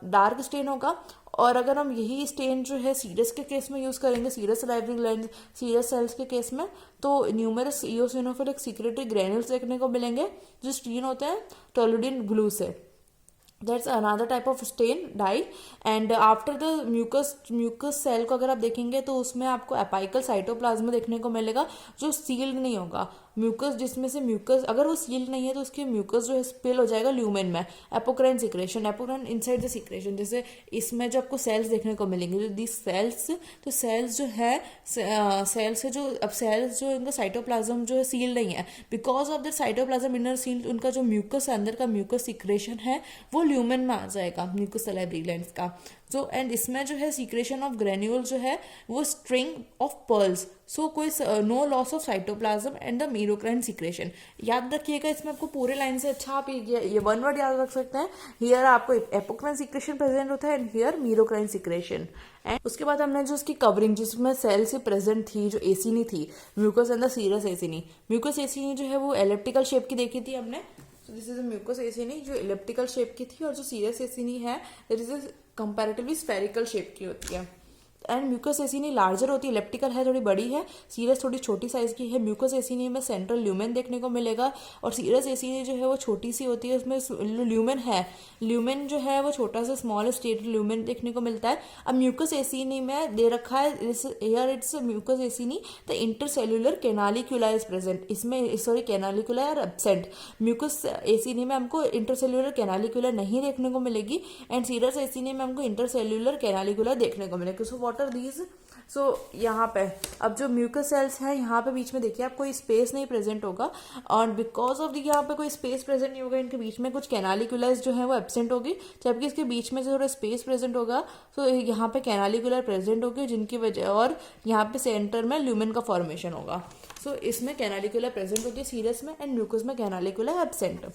डार्क स्टेन होगा. और अगर हम यही स्टेन जो है सीरस के केस में यूज करेंगे, serous salivary gland, serous cells के केस में, तो न्यूमरस इओसिनोफिलिक सीक्रेटरी ग्रेन्यूल्स देखने को मिलेंगे जो स्टेन होते हैं टोलुडिन ब्लू से. That's another type of stain dye. And after the mucous cell को अगर आप देखेंगे तो उसमें आपको एपाइकल साइटोप्लाज्मा देखने को मिलेगा जो सील्ड नहीं होगा. म्यूकस जिसमें से म्यूकस अगर वो सील्ड नहीं है तो उसके म्यूकस जो है स्पिल हो जाएगा ल्यूमेन में. Apocrine secretion, apocrine inside the secretion. जैसे इसमें जो आपको सेल्स देखने को मिलेंगे दी सेल्स, तो सेल्स जो है सेल्स जो अब सेल्स जो इनका साइटोप्लाज्म जो है सील्ड नहीं है. Because of the cytoplasm inner sealed, उनका जो म्यूकस अंदर का म्यूकस सिक्रेशन है वो ल्यूमेन में आ जाएगा, म्यूकस सलाइवरी ग्लैंड्स का. सो एंड इसमें जो है सीक्रेशन ऑफ ग्रेन्यूल जो है वो स्ट्रिंग ऑफ पर्ल्स. सो कोई no loss of cytoplasm and the merocrine secretion. याद रखिएगा इसमें आपको पूरे लाइन से अच्छा आप ये वन वर्ड याद रख सकते हैं. हियर आपको एपोक्राइन सिक्रेशन प्रेजेंट होता है एंड हियर मीरोक्राइन सिक्रेशन. एंड उसके बाद हमने जो उसकी कवरिंग जिसमें सेल से प्रेजेंट थी, जो एसिनी थी, mucous and the serous acini, mucous acini जो है वो एलिप्टिकल शेप की देखी थी हमने। So this is a mucous acini जो एलिप्टिकल शेप की थी, और जो सीरस एसिनी है that is a comparatively spherical shape की होती है। एंड म्यूकस एसिनी लार्जर होती है, इलेप्टिकल है, थोड़ी बड़ी है, सीरस थोड़ी छोटी साइज की है। म्यूकस एसिनी में सेंट्रल ल्यूमेन देखने को मिलेगा, और सीरस एसिनी जो है वो छोटी सी होती है, उसमें ल्यूमेन है, ल्यूमेन जो है वो छोटा सा स्मॉल स्टेट ल्यूमेन देखने को मिलता है। अब म्यूकस एसिनी में दे रखा है here it's mucous acini the intercellular canalicula is present, इसमें sorry canalicula are absent. Mucous acini में हमको इंटरसेल्यूलर कैनालिक्यूला नहीं देखने को मिलेगी, एंड सीरस एसिनी में हमको इंटरसेल्यूलर कैनालिक्यूला देखने को मिलेगा। So what are these? So यहाँ पे अब जो म्यूकस सेल्स है यहाँ पे बीच में देखिए आप कोई स्पेस नहीं प्रेजेंट होगा, और बिकॉज ऑफ द यहाँ पे कोई स्पेस प्रेजेंट नहीं होगा, इनके बीच में कुछ कैनालिकुलस जो है वो एब्सेंट होगी, जबकि इसके बीच में जो थोड़ा स्पेस प्रेजेंट होगा, तो यहाँ पे कैनालिकुलर प्रेजेंट होगी, जिनकी वजह, और यहाँ पे सेंटर में ल्यूमेन का फॉर्मेशन होगा। सो इसमें कैनालिकुलर प्रेजेंट होती है सीरस में, एंड म्यूकस में canalicular absent.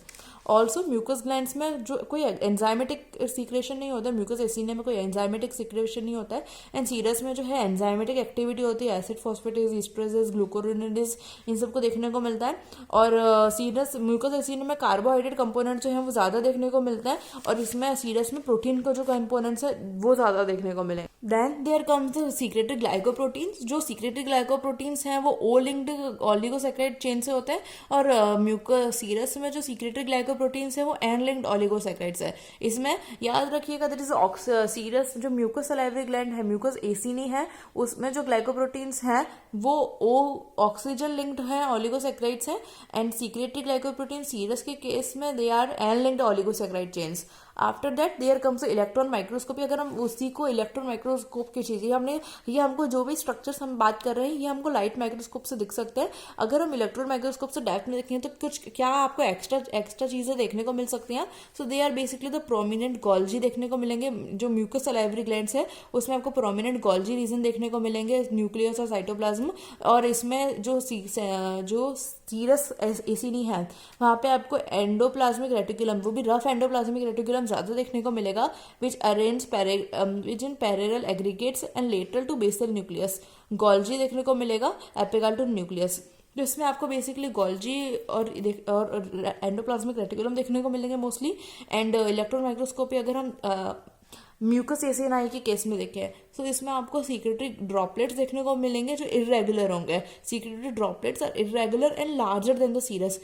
Also mucous glands में जो कोई एंजाइमेटिक सीक्रेशन नहीं होता, म्यूकस एसिनी में कोई एंजाइमेटिक सीक्रेशन नहीं होता है, एंड सीरस में जो है एंजाइमेटिक एक्टिविटी होती है, एसिड फोस्फेटेज, ईस्ट्रेजेस, ग्लूकोरिनेडेज, इन सबको देखने को मिलता है। और सीरस म्यूकस एसिनी में कार्बोहाइड्रेट कंपोनेंट जो है वो ज़्यादा देखने को मिलता है, और इसमें सीरस में प्रोटीन का जो कंपोनेंट्स है वो ज़्यादा देखने को मिले। Then there comes the secreted glycoproteins. जो सीक्रेटेड ग्लाइकोप्रोटीन्स हैं वो ओ लिंक्ड ऑलिगोसैकेराइड चेन से होते हैं, और म्यूकस सीरस में जो सीक्रेटेड ग्लाइकोप्रोटीन्स है वो एन लिंक्ड ऑलिगोसैकेराइड्स है। इसमें याद रखिएगा दैट इज सीरस जो म्यूकस सलाइवरी ग्लैंड है, म्यूकस एसिनी है, उसमें जो ग्लाइकोप्रोटीन्स हैं वो ओ ऑक्सीजन लिंक्ड है, ऑलिगोसैकेराइड्स हैं, एंड सीक्रेटेड ग्लाइकोप्रोटीन सीरस के केस में they are N linked oligosaccharide chains. After that there comes electron microscopy. अगर हम उसी को इलेक्ट्रॉन माइक्रोस्कोप की चीज़, ये हमको जो भी स्ट्रक्चर्स हम बात कर रहे हैं ये हमको लाइट माइक्रोस्कोप से दिख सकते हैं। अगर हम इलेक्ट्रॉन माइक्रोस्कोप से डायरेक्ट में देखें तो कुछ क्या आपको एक्स्ट्रा चीज़ें देखने को मिल सकती हैं। So they are basically the prominent Golgi देखने को मिलेंगे। जो म्यूकस सलाइवरी ग्लैंड्स है उसमें आपको प्रोमिनेंट गोल्जी रीजन देखने को मिलेंगे, न्यूक्लियस और साइटोप्लाज्म। और इसमें जो सीरस एसिनी है वहाँ पे आपको एंडोप्लाज्मिक रेटिकुलम, वो भी रफ एंडोप्लाज्मिक रेटिकुलम ज़्यादा देखने को मिलेगा, which in parallel aggregates and lateral to basal nucleus. Golgi देखने को मिलेगा एपिकल टू न्यूक्लियस। तो इसमें आपको बेसिकली गोल्जी और एंडोप्लाज्मिक रेटिकुलम देखने को मिलेंगे मोस्टली। एंड इलेक्ट्रॉन माइक्रोस्कोपी अगर हम म्यूकस एसिनी के केस में देखें तो इसमें आपको सीक्रेटरी ड्रॉपलेट्स देखने को मिलेंगे जो इरेगुलर होंगे। Secretory droplets are irregular and larger than the serous.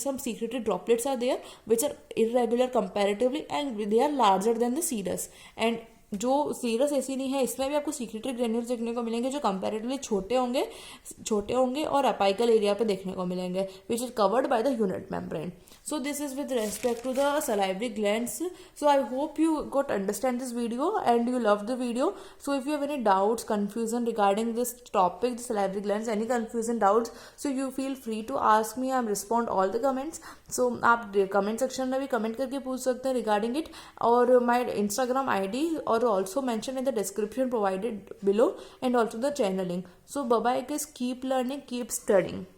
some secretory droplets are there which are irregular comparatively and they are larger than the serous। and जो सीरस एसिनी है इसमें भी आपको सीक्रेटरी ग्रेन्यूल्स देखने को मिलेंगे जो कंपैरेटिवली छोटे होंगे और अपाइकल एरिया पे देखने को मिलेंगे, which is covered by the unit membrane. So this is with respect to the salivary glands. So I hope you got understand this video and you loved the video. So if you have any doubts, confusion regarding this topic, the salivary glands, any confusion, doubts, so you feel free to ask me. I respond all the comments. So आप comment section में भी comment करके पूछ सकते हैं regarding it, और my Instagram ID और also mentioned in the description provided below, and also the channel link. So bye bye guys, keep learning, keep studying.